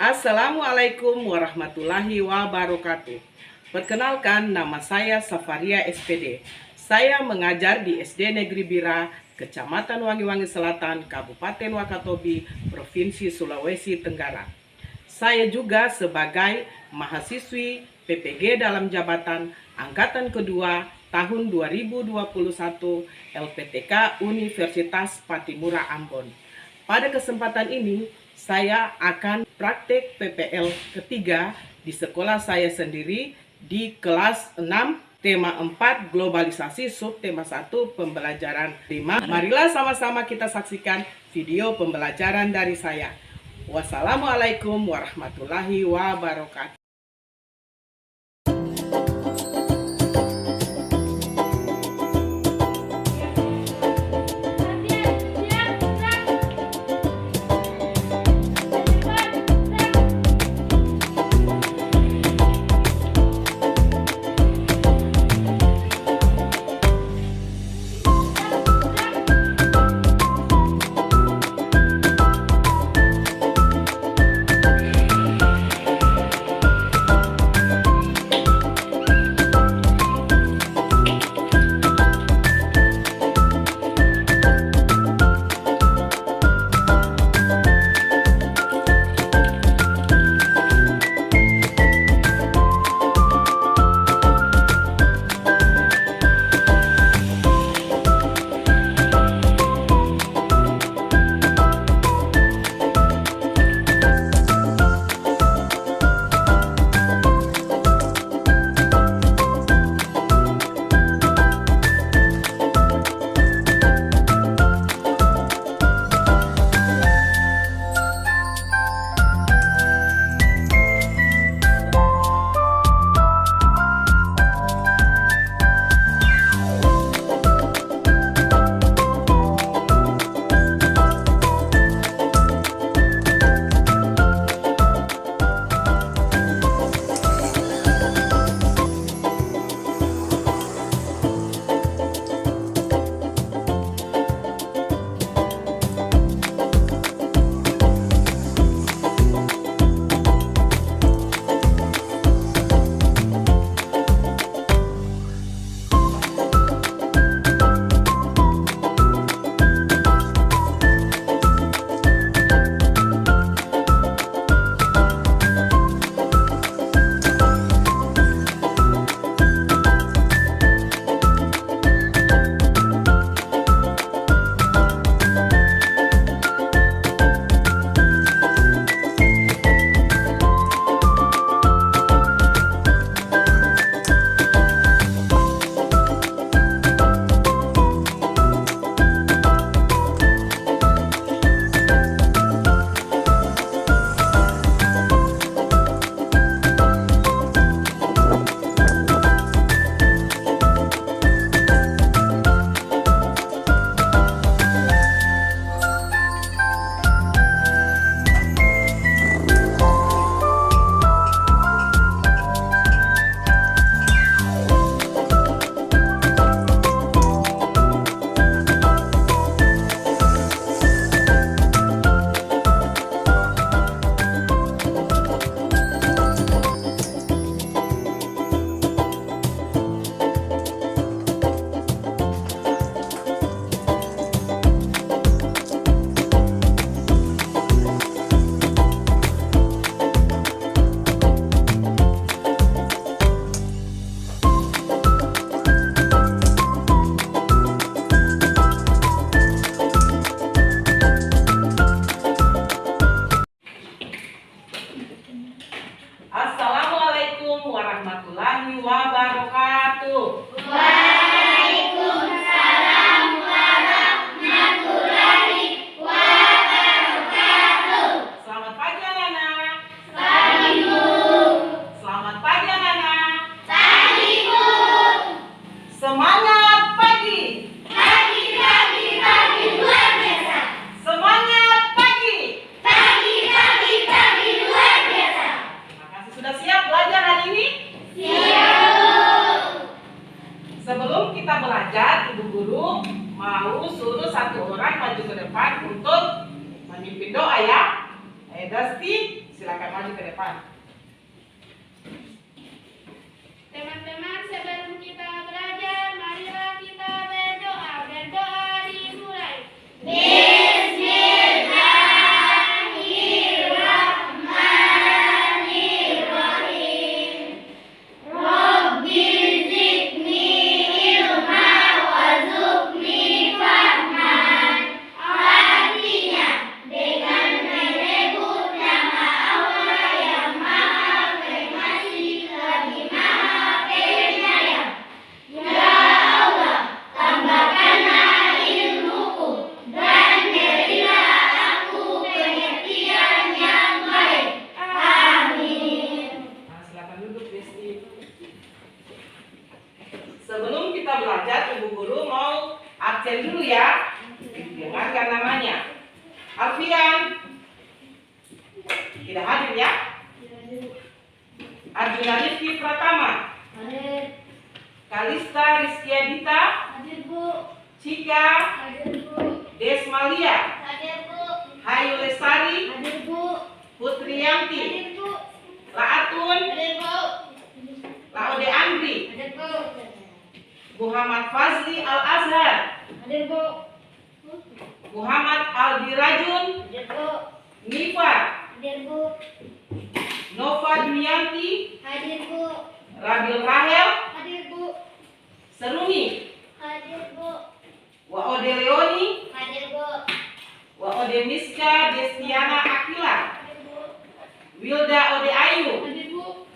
Assalamualaikum warahmatullahi wabarakatuh. Perkenalkan, nama saya Safaria SPD. Saya mengajar di SD Negeri Bira, Kecamatan Wangi-Wangi Selatan, Kabupaten Wakatobi, Provinsi Sulawesi Tenggara. Saya juga sebagai mahasiswi PPG dalam jabatan Angkatan Kedua tahun 2021 LPTK Universitas Patimura Ambon. Pada kesempatan ini, saya akan praktek PPL ketiga di sekolah saya sendiri di kelas 6, tema 4 globalisasi, subtema 1 pembelajaran 5. Marilah sama-sama kita saksikan video pembelajaran dari saya. Wassalamualaikum warahmatullahi wabarakatuh. Assalamualaikum warahmatullahi wabarakatuh. Waalaikumsalam warahmatullahi wabarakatuh. Selamat pagi anak-anak. Pagi, Bu. Selamat pagi anak-anak. Pagi, Bu. Semangat pagi. Pagi, pagi, pagi, luar biasa. Semangat pagi. Pagi, pagi, pagi, luar biasa. Terima kasih. Sudah siap belajar hari ini? Siap. Sebelum kita belajar, Ibu Guru mau suruh satu orang maju ke depan untuk memimpin doa ya. Dasti, silakan. silakan maju ke depan. Teman-teman, sebelum kita belajar, marilah kita berdoa. Berdoa dimulai. Bismillahirrahmanirrahim. Rabbi zidni ilma warzuqni fahman. Artinya, dengan menyebut nama Allah yang Maha Pengasih lagi Maha Penyayang. Ya Allah, tambahkanlah ilmuku dan berilah aku pengertian yang baik. Amin. Nah, silakan duduk, Desti. Sebelum kita belajar, Ibu Guru mau absen dulu ya. Dengarkan namanya. Alfian. Tidak hadir ya? Arjuna Rifki Pratama. Hadir. Kalista Rizkia Dita. Hadir, Bu. Cika. Hadir, Bu. Desmalia. Hadir, Bu. Hayu Lestari. Hadir, Bu. Putri Yanti. Hadir, Bu. Laatun. Hadir, Bu. Laode Andri. Hadir, Bu. Muhammad Fazli Al-Azhar. Hadir, Bu. Muhammad Aldi Rajun. Hadir, Bu. Nifa. Hadir, Bu. Nova Dunianti. Hadir, Bu. Rabil Rahel. Hadir, Bu. Seruni. Hadir, Bu. Waode Leoni. Hadir, Bu. Waode Miska Destiana Akila. Hadir, Bu. Wilda Ode Ayu. Hadir, Bu.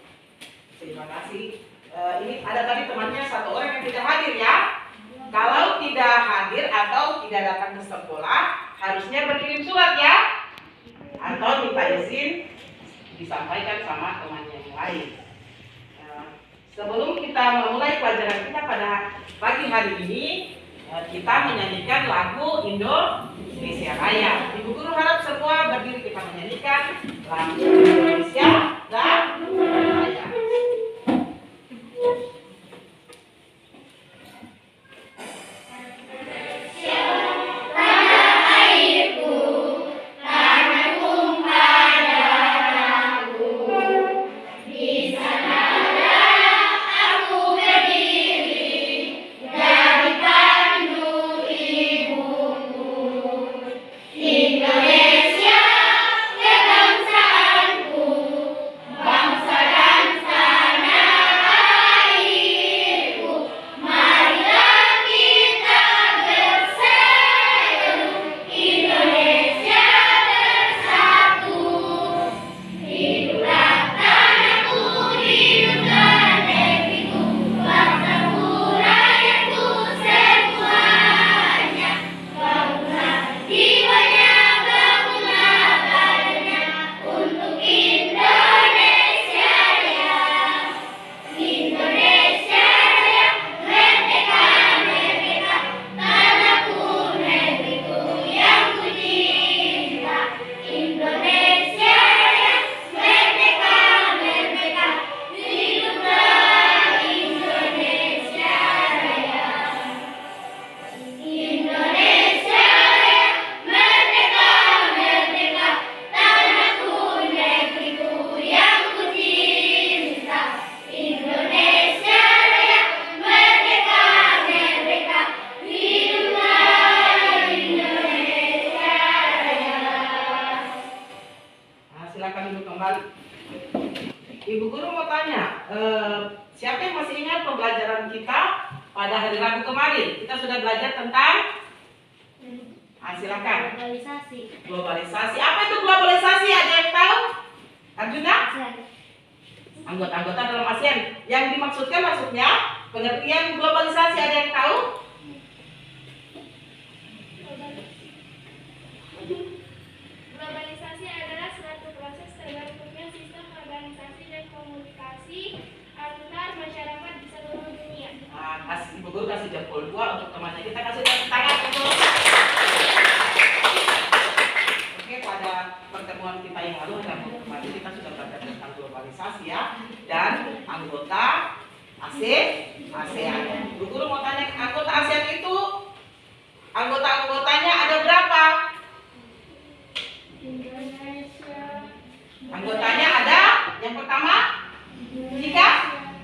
Terima kasih. Ini ada tadi temannya satu orang yang tidak hadir ya. Kalau tidak hadir atau tidak datang ke sekolah, harusnya berkirim surat ya. Atau minta izin disampaikan sama temannya yang lain. Sebelum kita memulai pelajaran kita pada pagi hari ini, kita menyanyikan lagu Indonesia Raya. Ibu Guru harap semua berdiri kita menyanyikan lagu Indonesia Raya. Indonesia, kebangsaanku, bangsa dan tanah airku. Marilah kita bersatu, Indonesia bersatu. Hiduplah tanahku, hiduplah negeriku, bangsaku, rakyatku semuanya. Bangunlah jiwanya, bangunlah badannya untuk Indonesia Raya. Indonesia Raya, merdeka, merdeka, tanahku, negeriku yang ku cinta. Indonesia Raya, merdeka, merdeka, hiduplah Indonesia Raya. Indonesia Raya, merdeka, merdeka, tanahku, negeriku yang ku cinta. Indonesia Raya, merdeka, merdeka, hiduplah Indonesia Raya. Nah, silakan duduk kembali. Ibu Guru mau tanya, siapa yang masih ingat pembelajaran kita pada hari Rabu kemarin? Kita sudah belajar tentang, silakan. Globalisasi. Globalisasi. Apa itu globalisasi? Ada yang tahu? Arjuna? Anggota-anggota dalam ASEAN. Yang dimaksudkan maksudnya pengertian globalisasi, ada yang tahu? Globalisasi adalah suatu proses terbentuknya sistem organisasi dan komunikasi antar masyarakat di seluruh dunia. Ibu Guru kasih jempol 2 untuk temannya. Kita kasih tepuk tangan untuk. Oke, pada pertemuan kita yang lalu kemarin kita sudah belajar tentang globalisasi ya, dan anggota ASEAN. Ibu Guru mau tanya, anggota ASEAN itu anggota-anggotanya ada berapa? Indonesia. Anggota Yang pertama, jika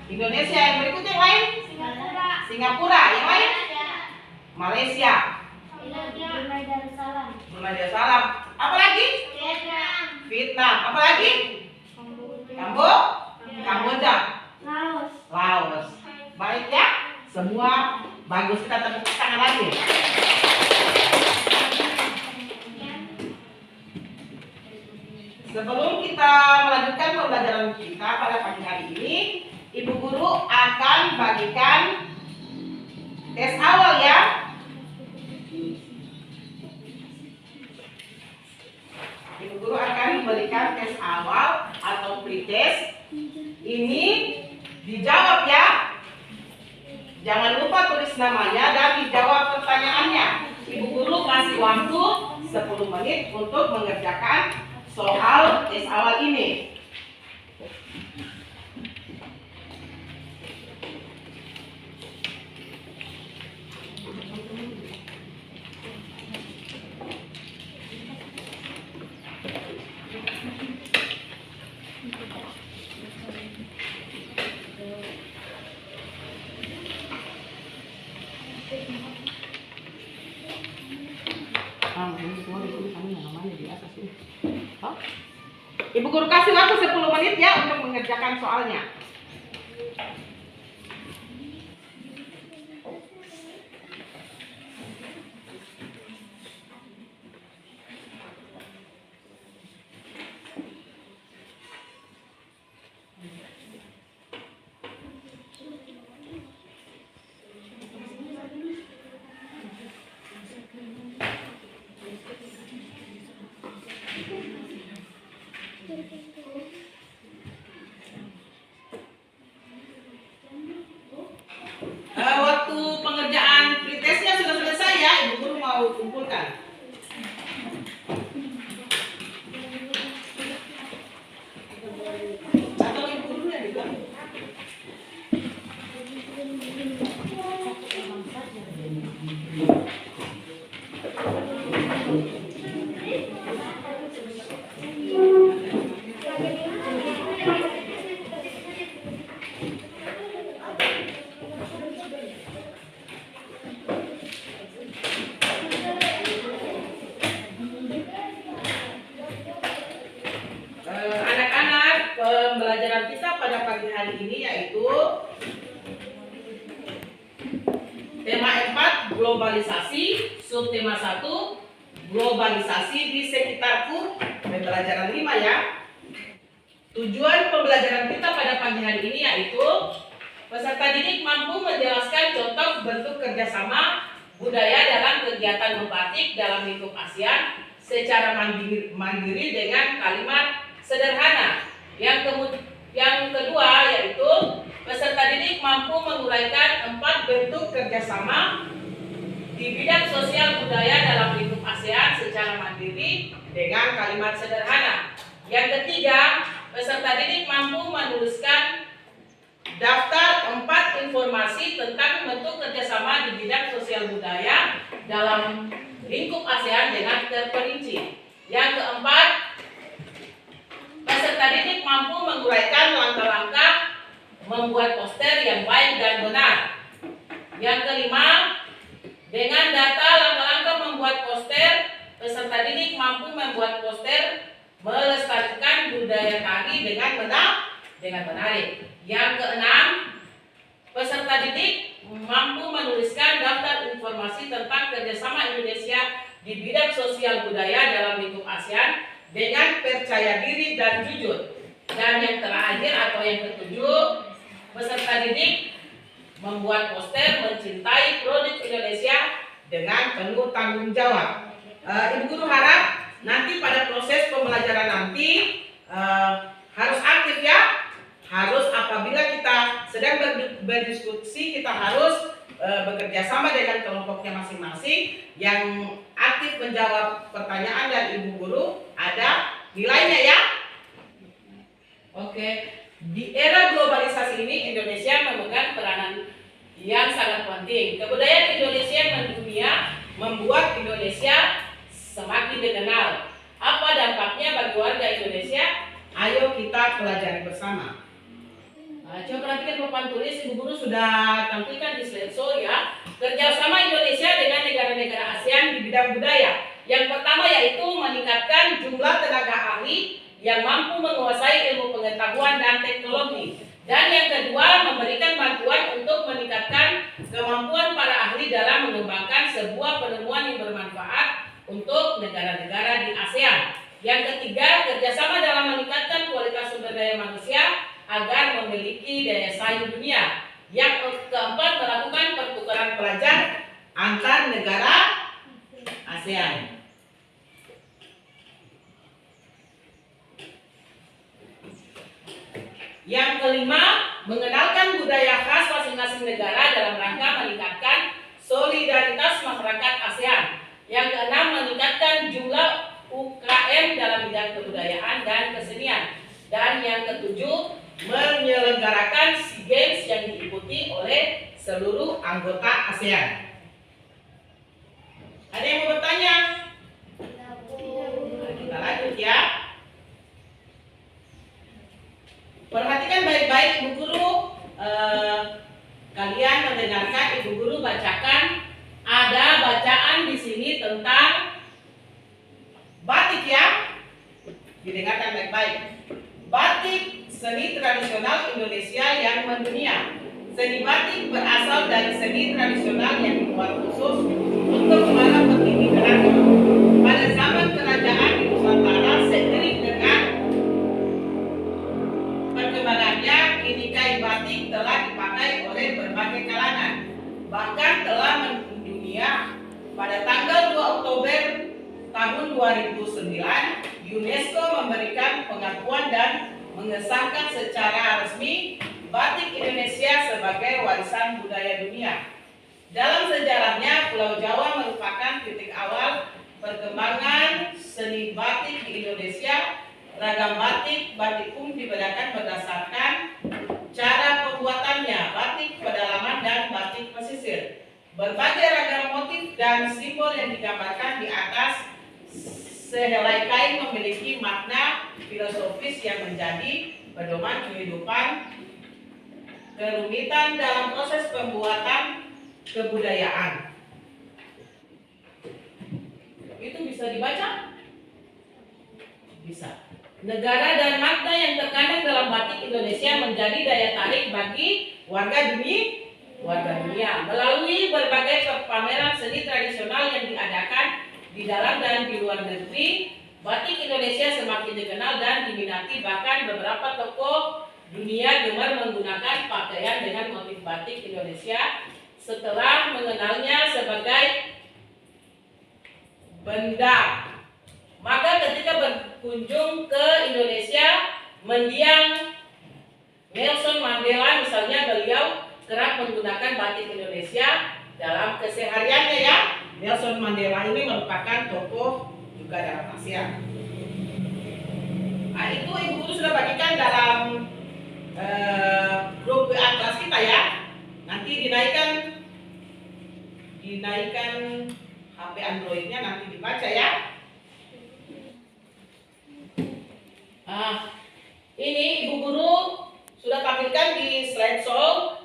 Indonesia. Yang berikutnya yang lain, Singapura. Singapura. Yang lain, Malaysia. Brunei Darussalam. Brunei Darussalam. Apa lagi? Vietnam. Vietnam. Apa lagi? Kamboja. Laos. Baik ya, semua bagus, kita tepuk tangan lagi. Sebelum kita melanjutkan pembelajaran kita pada pagi hari ini, Ibu Guru akan bagikan tes awal ya. Ibu Guru akan memberikan tes awal atau pretest. Ini dijawab ya. Jangan lupa tulis namanya dan dijawab pertanyaannya. Ibu Guru kasih waktu 10 menit untuk mengerjakan soal tes awal ini. Ibu Guru kasih waktu 10 menit ya untuk mengerjakan soalnya. Waktu pengerjaan pretestnya sudah selesai ya, Ibu Guru mau kumpulkan. Atau Ibu Guru yang juga. Anak-anak, pembelajaran kita pada pagi hari ini yaitu tema 4 globalisasi, subtema 1 globalisasi di sekitarku, pembelajaran 5 ya. Tujuan pembelajaran kita pada pagi hari ini yaitu peserta didik mampu menjelaskan contoh bentuk kerjasama budaya dalam kegiatan membatik dalam lingkup ASEAN secara mandiri dengan kalimat sederhana. Yang kedua yaitu peserta didik mampu menguraikan 4 bentuk kerjasama di bidang sosial budaya dalam lingkup ASEAN secara mandiri dengan kalimat sederhana. Yang ketiga, peserta didik mampu menuliskan daftar 4 informasi tentang bentuk kerjasama di bidang sosial budaya dalam lingkup ASEAN dengan terperinci. Yang keempat, peserta didik mampu menguraikan langkah-langkah membuat poster yang baik dan benar. Yang kelima, dengan data langkah-langkah membuat poster, peserta didik mampu membuat poster melestarikan budaya tari dengan menarik. Yang keenam, peserta didik mampu menuliskan daftar informasi tentang kerjasama Indonesia di bidang sosial budaya dalam lingkup ASEAN dengan percaya diri dan jujur. Dan yang terakhir atau yang ketujuh, peserta didik membuat poster mencintai produk Indonesia dengan penuh tanggung jawab. Ibu Guru harap nanti pada proses pembelajaran nanti harus aktif ya. Harus apabila kita sedang berdiskusi, kita harus bekerja sama dengan kelompoknya masing-masing. Yang aktif menjawab pertanyaan dari Ibu Guru ada nilainya ya. Oke, di era globalisasi ini Indonesia memegang peranan yang sangat penting. Kebudayaan Indonesia mendunia membuat Indonesia semakin dikenal. Apa dampaknya bagi warga Indonesia? Ayo kita pelajari bersama. Coba perhatikan papan tulis, Ibu Guru sudah tampilkan di slideshow ya. Kerjasama Indonesia dengan negara-negara ASEAN di bidang budaya. Yang pertama yaitu meningkatkan jumlah tenaga ahli yang mampu menguasai ilmu pengetahuan dan teknologi. Dan yang kedua, memberikan bantuan untuk meningkatkan kemampuan para ahli dalam mengembangkan sebuah penemuan yang bermanfaat untuk negara-negara di ASEAN. Yang ketiga, kerjasama dalam meningkatkan kualitas sumber daya manusia agar memiliki daya saing dunia. Yang keempat, melakukan pertukaran pelajar antar negara ASEAN. Yang kelima, mengenalkan budaya khas masing-masing negara dalam rangka meningkatkan solidaritas masyarakat ASEAN. Yang keenam, meningkatkan jumlah UKM dalam bidang kebudayaan dan kesenian. Dan yang ketujuh, menyelenggarakan SEA Games yang diikuti oleh seluruh anggota ASEAN. Ada yang mau bertanya? Kita lanjut ya. Perhatikan baik-baik Ibu Guru. Kalian mendengarkan Ibu Guru bacakan. Ada bacaan di sini tentang batik ya. Didengarkan baik-baik. Batik, seni tradisional Indonesia yang mendunia. Seni batik berasal dari seni tradisional yang dibuat khusus untuk para petinggi keraton. Pada zaman kerajaan di Nusantara, seiring dengan perkembangannya, kini kain batik telah dipakai oleh berbagai kalangan. Bahkan telah mendunia. Pada tanggal 2 Oktober tahun 2009, UNESCO memberikan pengakuan dan mengesahkan secara resmi batik Indonesia sebagai warisan budaya dunia. Dalam sejarahnya, Pulau Jawa merupakan titik awal perkembangan seni batik di Indonesia. Ragam batik dibedakan berdasarkan cara pembuatannya, batik pedalaman dan batik pesisir. Berbagai ragam motif dan simbol yang digambarkan di atas sehelai kain memiliki makna filosofis yang menjadi pedoman kehidupan, kerumitan dalam proses pembuatan kebudayaan. Itu bisa dibaca? Bisa. Negara dan makna yang terkandung dalam batik Indonesia menjadi daya tarik bagi warga dunia melalui berbagai pameran seni tradisional yang diadakan di dalam dan di luar negeri. Batik Indonesia semakin dikenal dan diminati, bahkan beberapa tokoh dunia gemar menggunakan pakaian dengan motif batik Indonesia setelah mengenalnya sebagai benda. Maka ketika berkunjung ke Indonesia, mendiang Nelson Mandela misalnya, beliau kerap menggunakan batik Indonesia dalam kesehariannya ya. Nelson Mandela ini merupakan tokoh juga dalam ASEAN. Nah, itu Ibu Guru sudah bagikan dalam grup WA kelas kita ya. Nanti dinaikkan HP Androidnya, nanti dibaca ya. Ini Ibu Guru sudah tampilkan di slideshow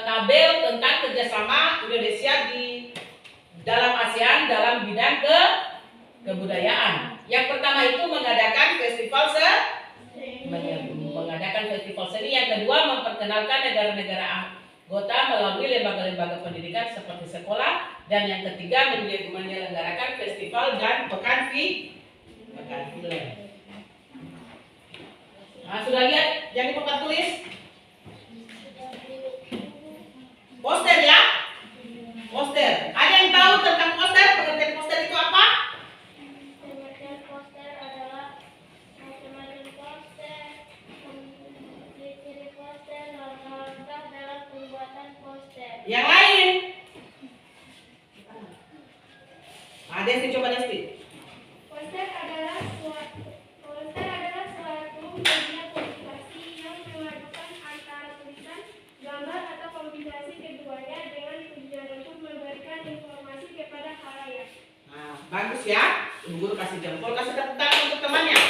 tabel tentang kerjasama Indonesia di dalam ASEAN dalam bidang kebudayaan. Yang pertama itu mengadakan festival seni. Yang kedua, memperkenalkan negara-negara anggota melalui lembaga-lembaga pendidikan seperti sekolah. Dan yang ketiga, menyelenggarakan festival dan pekan film. Nah, sudah lihat yang di papan tulis? Poster ya? Poster. Ada yang tahu tentang poster? Pengertian poster itu apa? Pengertian poster adalah macam-macam poster, ciri-ciri poster, langkah-langkah dalam pembuatan poster. Yang lain? Ada yang coba Desti. Poster adalah suatu media komunikasi yang memadukan antara tulisan, gambar atau kombinasi keduanya dengan tujuan untuk memberikan informasi kepada khalayak. Nah, bagus ya. Ibu Guru kasih jempol, kasih tepuk tangan untuk temannya.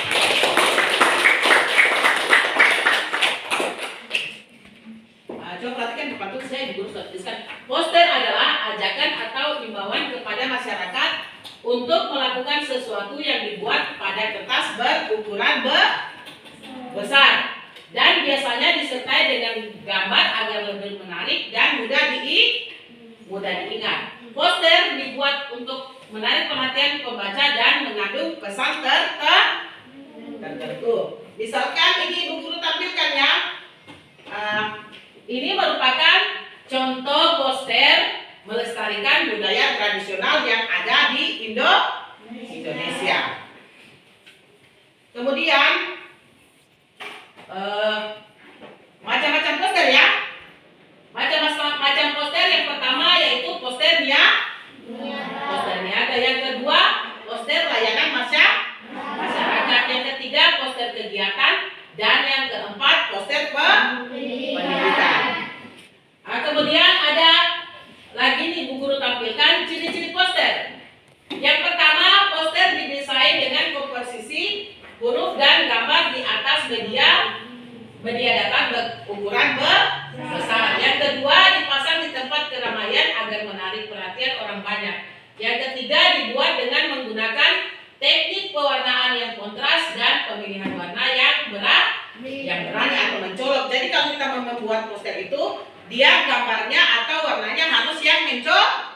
sesuatu yang dibuat pada kertas berukuran besar dan biasanya disertai dengan gambar agar lebih menarik dan mudah diingat. Poster dibuat untuk menarik perhatian pembaca dan mengandung pesan tertentu. Misalkan ini Ibu Guru tampilkan ya. Ini merupakan contoh poster melestarikan budaya tradisional yang ada di Indonesia. Kemudian macam-macam poster ya. Macam poster yang pertama yaitu poster niaga. Yang kedua poster layanan masyarakat. Yang ketiga poster kegiatan dan yang keempat poster pendidikan. Kemudian ada lagi nih Bu Guru tampilkan ciri-ciri poster. Yang pertama, poster didesain dengan komposisi huruf dan gambar di atas media datar berukuran besar. Yang kedua, dipasang di tempat keramaian agar menarik perhatian orang banyak. Yang ketiga, dibuat dengan menggunakan teknik pewarnaan yang kontras dan pemilihan warna yang berani atau mencolok. Jadi kalau kita membuat poster itu, dia gambarnya atau warnanya harus yang mencolok.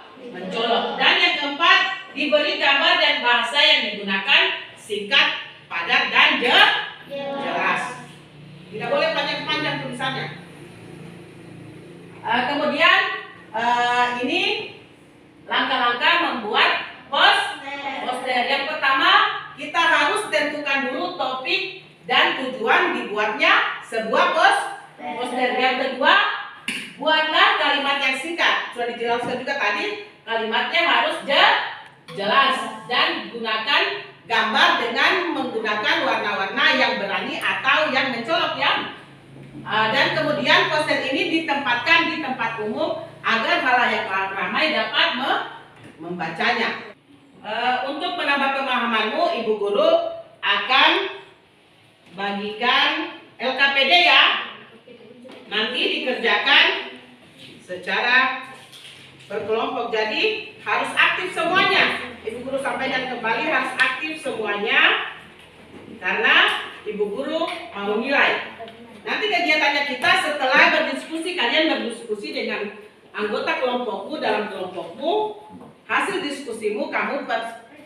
Dan yang keempat, diberi gambar dan bahasa yang digunakan singkat, padat, dan jelas. Tidak boleh panjang-panjang tulisannya. Kemudian ini langkah-langkah membuat poster. Yang pertama, kita harus tentukan dulu topik dan tujuan dibuatnya sebuah poster. Yang kedua, buatlah kalimat yang singkat. Sudah dijelaskan juga tadi, kalimatnya harus jelas dan gunakan gambar dengan menggunakan warna-warna yang berani atau yang mencolok ya. Dan kemudian poster ini ditempatkan di tempat umum agar khalayak ramai dapat membacanya. Untuk menambah pemahamanmu, Ibu Guru akan bagikan LKPD ya. Nanti dikerjakan secara berkelompok, jadi harus aktif semuanya. Ibu Guru sampaikan kembali, harus aktif semuanya karena Ibu Guru mau nilai. Nanti kegiatannya kita setelah berdiskusi, kalian berdiskusi dengan anggota kelompokmu dalam kelompokmu. Hasil diskusimu kamu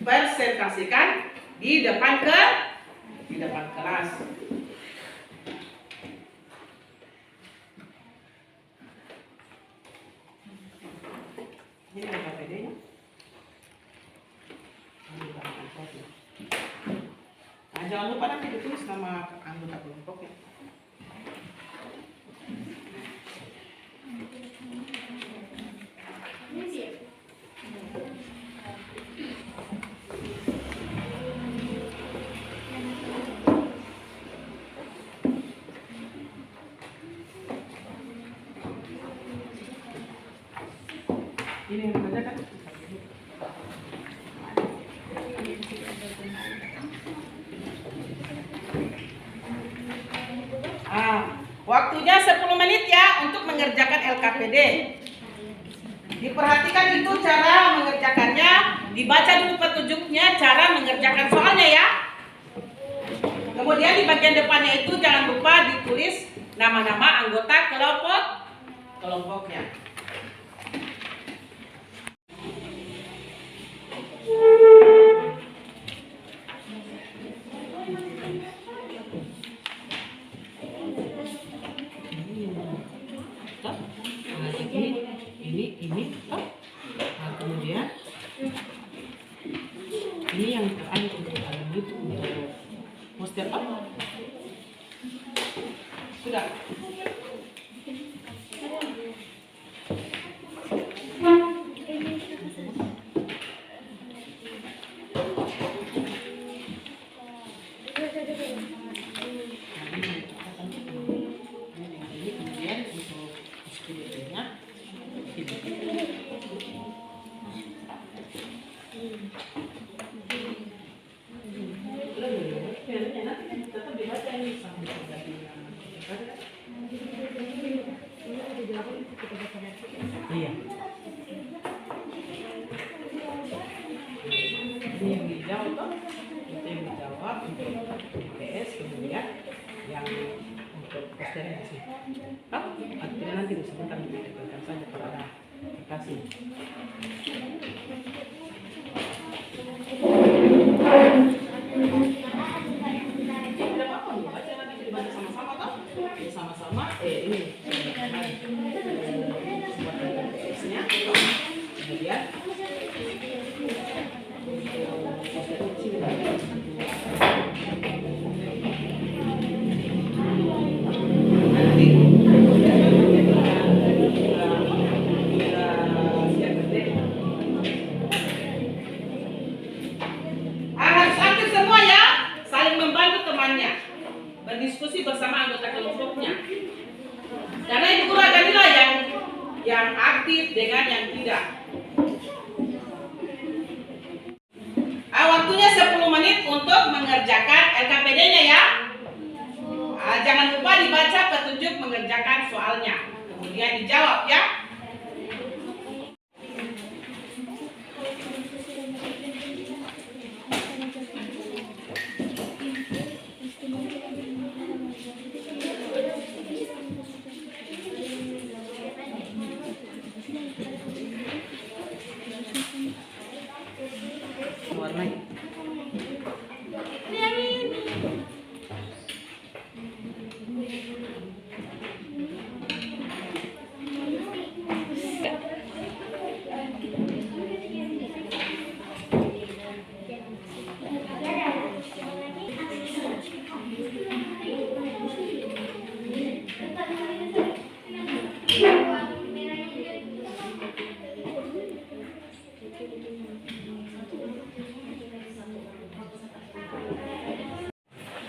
presentasikan di depan kelas. Ini LKPD-nya. Nah, jangan lupa nanti ditulis nama anggota kelompoknya. Ini yang dibacakan. Waktunya 10 menit ya untuk mengerjakan LKPD. Diperhatikan itu cara mengerjakannya, dibaca dulu petunjuknya cara mengerjakan soalnya ya. Kemudian di bagian depannya itu jangan lupa ditulis nama-nama anggota kelompoknya. Ini kemudian ini yang ada untuk poster sudah. Nanti tetap dibaca ini sampai Hah? Artinya nanti sebentar ditekan saja kalau ada. Terima kasih. Tidak apa-apa, baca nanti dibaca sama-sama toh. Sama-sama. Ini buat TPS-nya. Kemudian harus aktif semua ya, saling membantu temannya, berdiskusi bersama anggota kelompoknya. Karena ibu guru akan nilai yang aktif dengan yang tidak. Waktunya 10 menit untuk mengerjakan LKPD-nya ya. Jangan lupa dibaca petunjuk mengerjakan soalnya, kemudian dijawab ya. Warnai.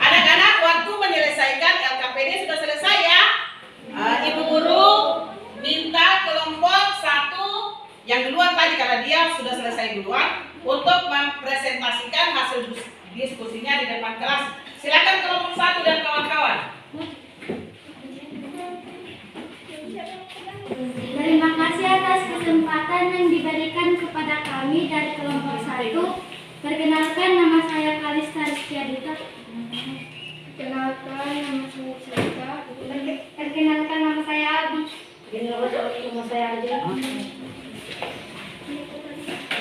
Anak-anak, waktu menyelesaikan LKPD sudah selesai ya. Ibu guru minta kelompok 1 yang duluan tadi, karena dia sudah selesai duluan, untuk mempresentasikan hasil diskusinya di depan kelas. Silakan kelompok 1 dan kawan-kawan. Terima kasih atas kesempatan yang diberikan kepada kami dari kelompok 1. Perkenalkan, nama saya Kalista Rizkyadita. Perkenalkan, nama saya Cika. Perkenalkan, nama saya Abi. Nama saya Aja.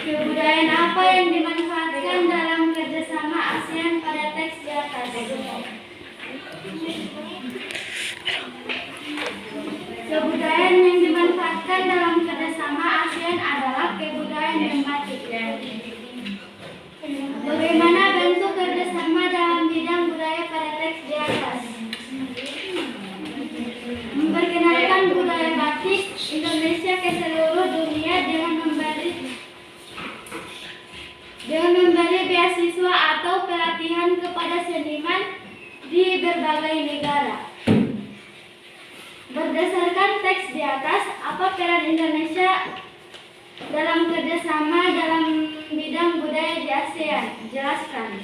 Kebudayaan apa yang dimanfaatkan dalam kerjasama ASEAN pada teks di atas? Kebudayaan yang dimanfaatkan dalam kerjasama ASEAN adalah kebudayaan yang batik. Bagaimana bentuk kerjasama dalam bidang budaya pada teks di atas? Memperkenalkan budaya batik Indonesia ke seluruh dunia dengan memberi beasiswa atau pelatihan kepada seniman di berbagai negara. Berdasarkan teks di atas, apa peran Indonesia dalam kerjasama dalam bidang budaya di ASEAN? Jelaskan.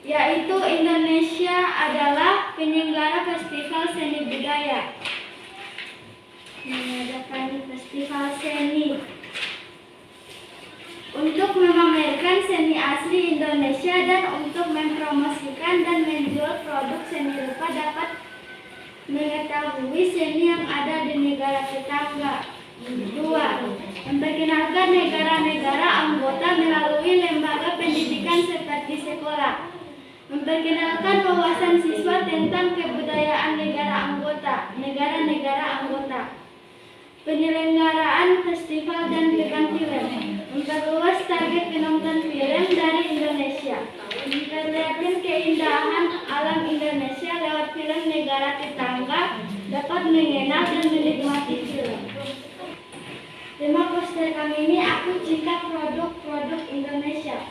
Yaitu Indonesia adalah penyelenggara festival seni budaya, mengadakan festival seni untuk memamerkan seni asli Indonesia dan untuk mempromosikan dan menjual produk seni rupa dapat mengetahui seni yang ada di negara tetangga. 2. Memperkenalkan negara-negara anggota melalui lembaga pendidikan seperti sekolah. Memperkenalkan wawasan siswa tentang kebudayaan negara-negara anggota. Penyelenggaraan festival dan pekan film. Memperluas target penonton film dari Indonesia. Memperlihatkan keindahan alam Indonesia lewat film negara tetangga, dapat mengenal dan menikmati film. Tema poster kami ini, aku cinta produk-produk Indonesia.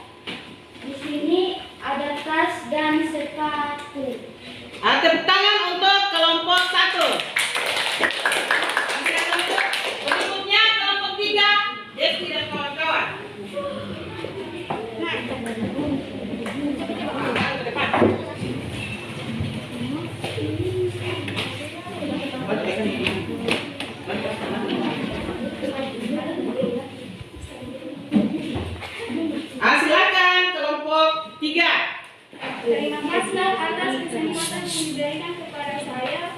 Di sini ada tas dan sepatu. Tepuk tangan untuk kelompok 1. Berikutnya kelompok 3, Desti dan kawan-kawan. Silakan kelompok 3. Terima kasih atas kesempatan yang diberikan kepada saya.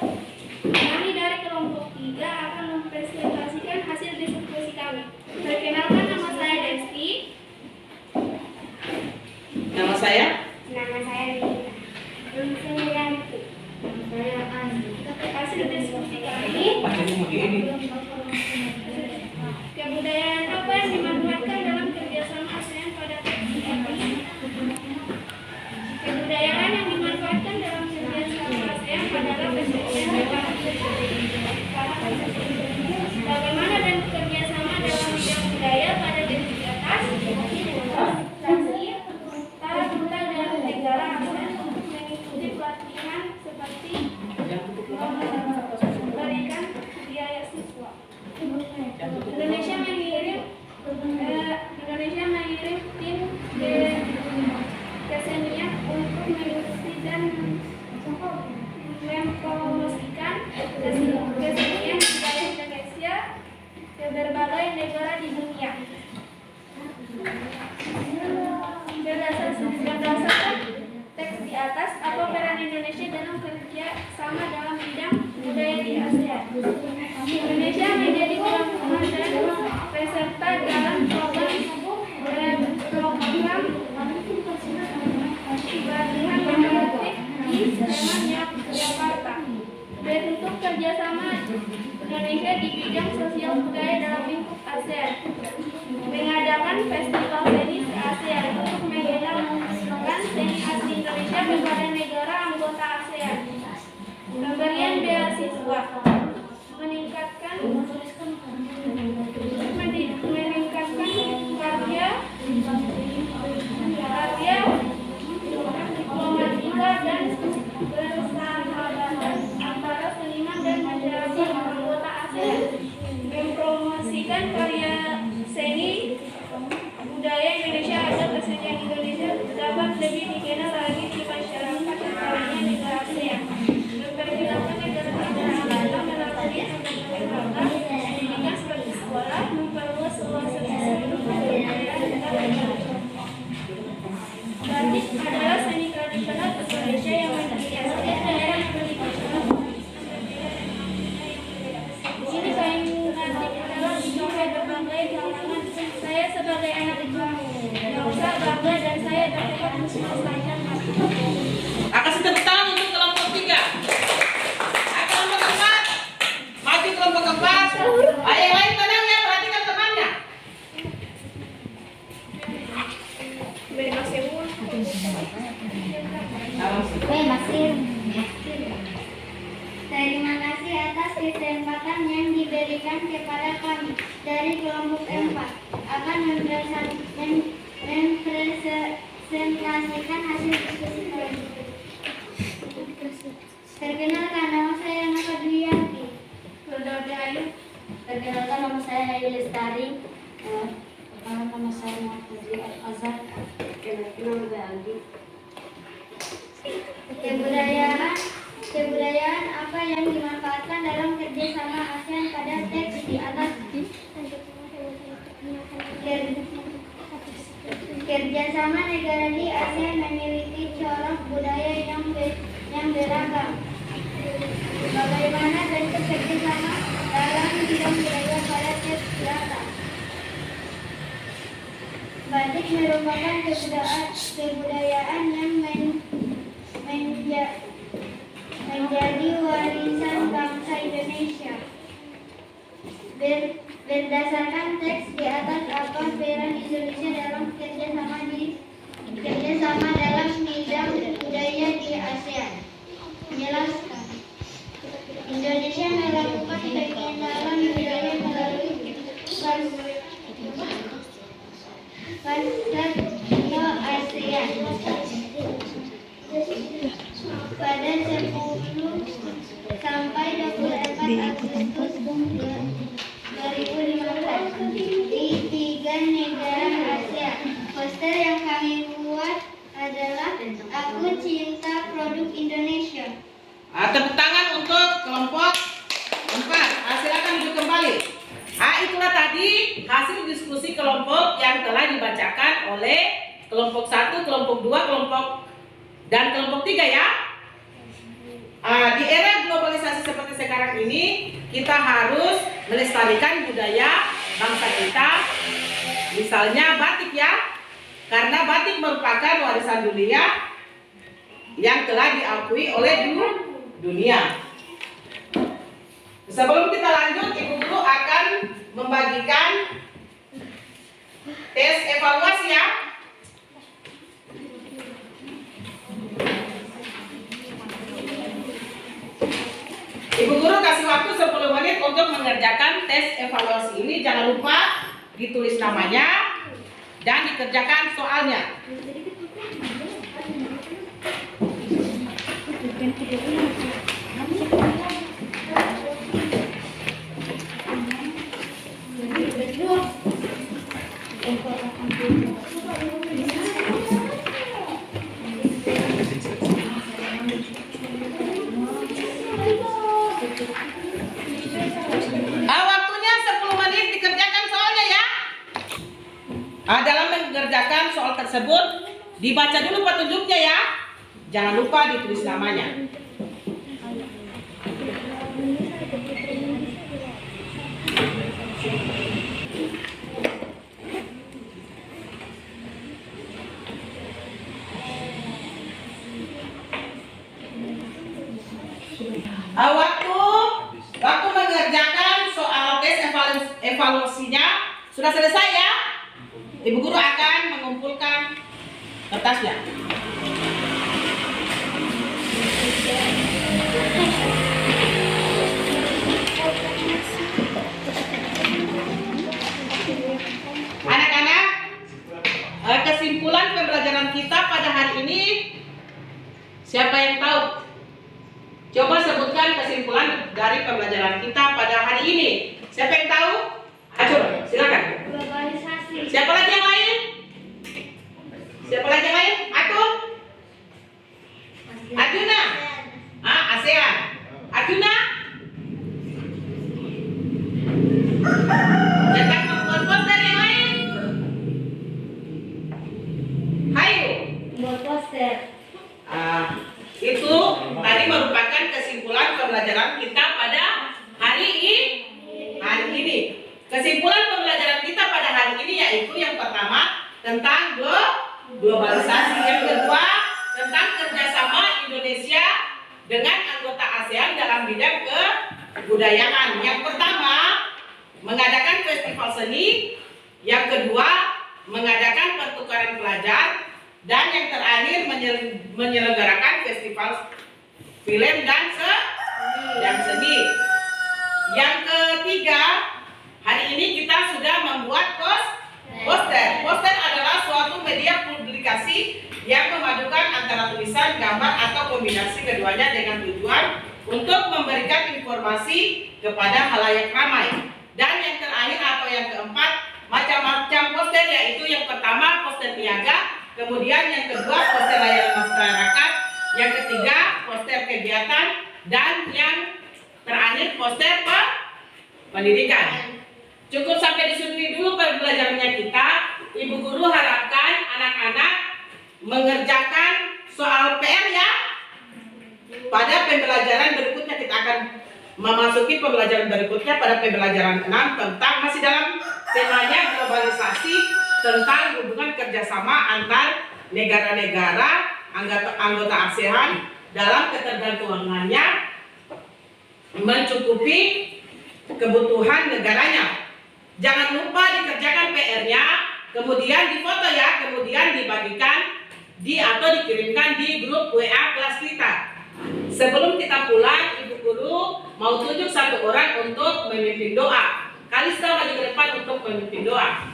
ini. Kebudayaan apa yang dimanfaatkan dalam kerjasama ASEAN pada teknik ini? Kebudayaan yang dimanfaatkan dalam kerjasama ASEAN adalah kesehatan bagaimana dan kerjasama dalam bidang budaya pada titik di atas. Para duta dan negara ASEAN untuk mengikuti pelatihan seperti memberikan biaya siswa. Indonesia mengirim tim ke Kenya untuk mengikuti dan mempromosikan kesenian budaya Indonesia ke berbagai negara di dunia. Berdasarkan teks di atas, apa peran Indonesia dalam kerja sama dalam bidang budaya di ASEAN? Indonesia menjadi tuan rumah dan peserta dalam program pelatihan matematik di Sleman, Jakarta. Bentuk kerjasama Indonesia di bidang sosial budaya dalam lingkup ASEAN. Mengadakan festival seni ASEAN untuk mengenalkan seni asli Indonesia kepada negara anggota ASEAN. Pemberian beasiswa. Meningkatkan karya diplomatika dan persahabatan antara seniman dan masyarakat anggota ASEAN. Mempromosikan karya seni budaya Indonesia agar kesenian Indonesia dapat lebih dikenal lagi di masyarakat utamanya negara ASEAN. Memperkenalkan negara-negara anggota melalui lembaga pendidikan seperti sekolah, memperluas wawasan batik adalah seni tradisional Indonesia yang menghiasi daerah yang tradisional. Ini kain batik adalah dipakai berbagai kalangan. Saya sebagai anak bangsa bangga dan saya dapat melestarikan batik. Kasih tepuk tangan untuk kelompok 3. Kelompok 4. Maju kelompok 4. Ayo yang lain tenang ya, perhatikan temannya. Terima kasih atas kesempatan yang diberikan kepada kami dari kelompok 4 akan mempresentasikan hasil diskusi kami. Perkenalkan, nama saya Naka Dwiyanti. Perkenalkan, nama saya Hayu Lestari. Nama saya Mahfudzi Al-Azhar. Kebudayaan apa yang dimanfaatkan dalam kerjasama ASEAN pada teks di atas? Kerjasama negara di ASEAN memiliki corak budaya yang beragam. Bagaimana bentuk kerjasama dalam bidang budaya pada teks di atas? Batik merupakan kebudayaan yang menjadi warisan bangsa Indonesia. Berdasarkan teks di atas, apa peran Indonesia dalam kerjasama dalam bidang budaya di ASEAN? Menjelaskan. Indonesia melakukan pengenalan budaya melalui Pasar ASEAN pada 10 sampai 24 Agustus 2015 di 3 negara ASEAN. Poster yang kami buat adalah Aku Cinta Produk Indonesia. Tepuk tangan untuk kelompok 4. Silakan duduk kembali. Itulah tadi hasil diskusi kelompok yang telah dibacakan oleh kelompok 1, kelompok 2, kelompok 3 ya. Di era globalisasi seperti sekarang ini, kita harus melestarikan budaya bangsa kita. Misalnya batik ya, karena batik merupakan warisan dunia yang telah diakui oleh dunia. Sebelum kita lanjut, Ibu Guru akan membagikan tes evaluasi ya. Ibu Guru kasih waktu 10 menit untuk mengerjakan tes evaluasi ini. Jangan lupa ditulis namanya dan dikerjakan soalnya. Waktunya 10 menit dikerjakan soalnya ya. Dalam mengerjakan soal tersebut dibaca dulu petunjuknya ya. Jangan lupa ditulis namanya. Waktu mengerjakan soal tes evaluasinya sudah selesai ya. Ibu Guru akan mengumpulkan kertasnya. Anak-anak, kesimpulan pembelajaran kita pada hari ini siapa yang tahu? Coba sebutkan kesimpulan dari pembelajaran kita pada hari ini. Siapa yang tahu? Ayo, silakan. Globalisasi. Siapa lagi yang lain? Siapa lagi yang lain? Atun? Atuna? ASEAN. Atuna? Cetak membuat poster yang lain. Hayu. Buat poster. Itu tadi merupakan kesimpulan pembelajaran kita pada hari ini. Kesimpulan pembelajaran kita pada hari ini yaitu yang pertama tentang globalisasi, yang kedua tentang kerjasama Indonesia dengan anggota ASEAN dalam bidang kebudayaan. Yang pertama mengadakan festival seni, yang kedua mengadakan pertukaran pelajar, dan yang terakhir menyelenggarakan festival film dan seni. Yang ketiga, hari ini kita sudah membuat poster. Poster adalah suatu media publikasi yang memadukan antara tulisan, gambar, atau kombinasi keduanya dengan tujuan untuk memberikan informasi kepada halayak ramai. Dan yang terakhir atau yang keempat, macam-macam poster, yaitu yang pertama poster niaga, kemudian yang kedua poster layanan masyarakat, yang ketiga poster kegiatan, dan yang terakhir poster pendidikan. Cukup sampai di sini dulu pembelajarannya kita. Ibu Guru harapkan anak-anak mengerjakan soal PR ya. Pada pembelajaran berikutnya kita akan memasuki pembelajaran berikutnya pada pembelajaran 6 tentang masih dalam temanya globalisasi, tentang hubungan kerjasama antar negara-negara anggota ASEAN dalam ketergantungannya mencukupi kebutuhan negaranya. Jangan lupa dikerjakan PR-nya, kemudian difoto ya, kemudian dibagikan atau dikirimkan di grup WA kelas kita. Sebelum kita pulang, Ibu Guru mau tunjuk satu orang untuk memimpin doa. Kalista maju ke depan untuk memimpin doa.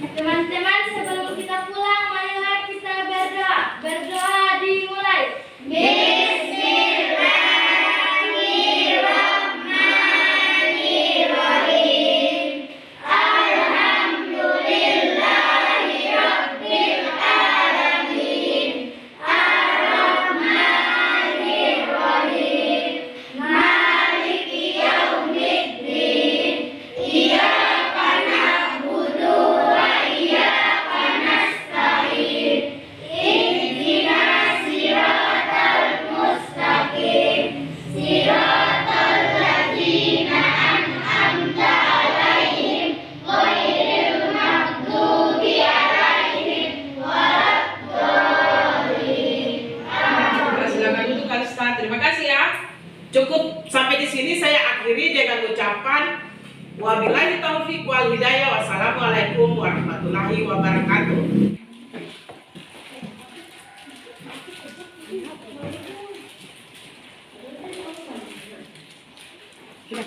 Teman-teman, sebelum kita pulang, marilah kita berdoa. Berdoa dimulai. Bismillahirrahmanirrahim. Alhamdulillahirabbil alamin. Ar-Rahmanirrahim. Maliki yaumiddin. Iyyaka na'budu wa iyyaka nasta'in. Ihdinas siratal mustaqim. Siratal ladzina an'amta 'alaihim ghairil maghdubi 'alaihim waladdallin. Silakan duduk Kalista. Terima kasih ya. Cukup sampai di sini, saya akhiri dengan ucapan wabillahi taufiq wal hidayah. Wassalamualaikum warahmatullahi wabarakatuh.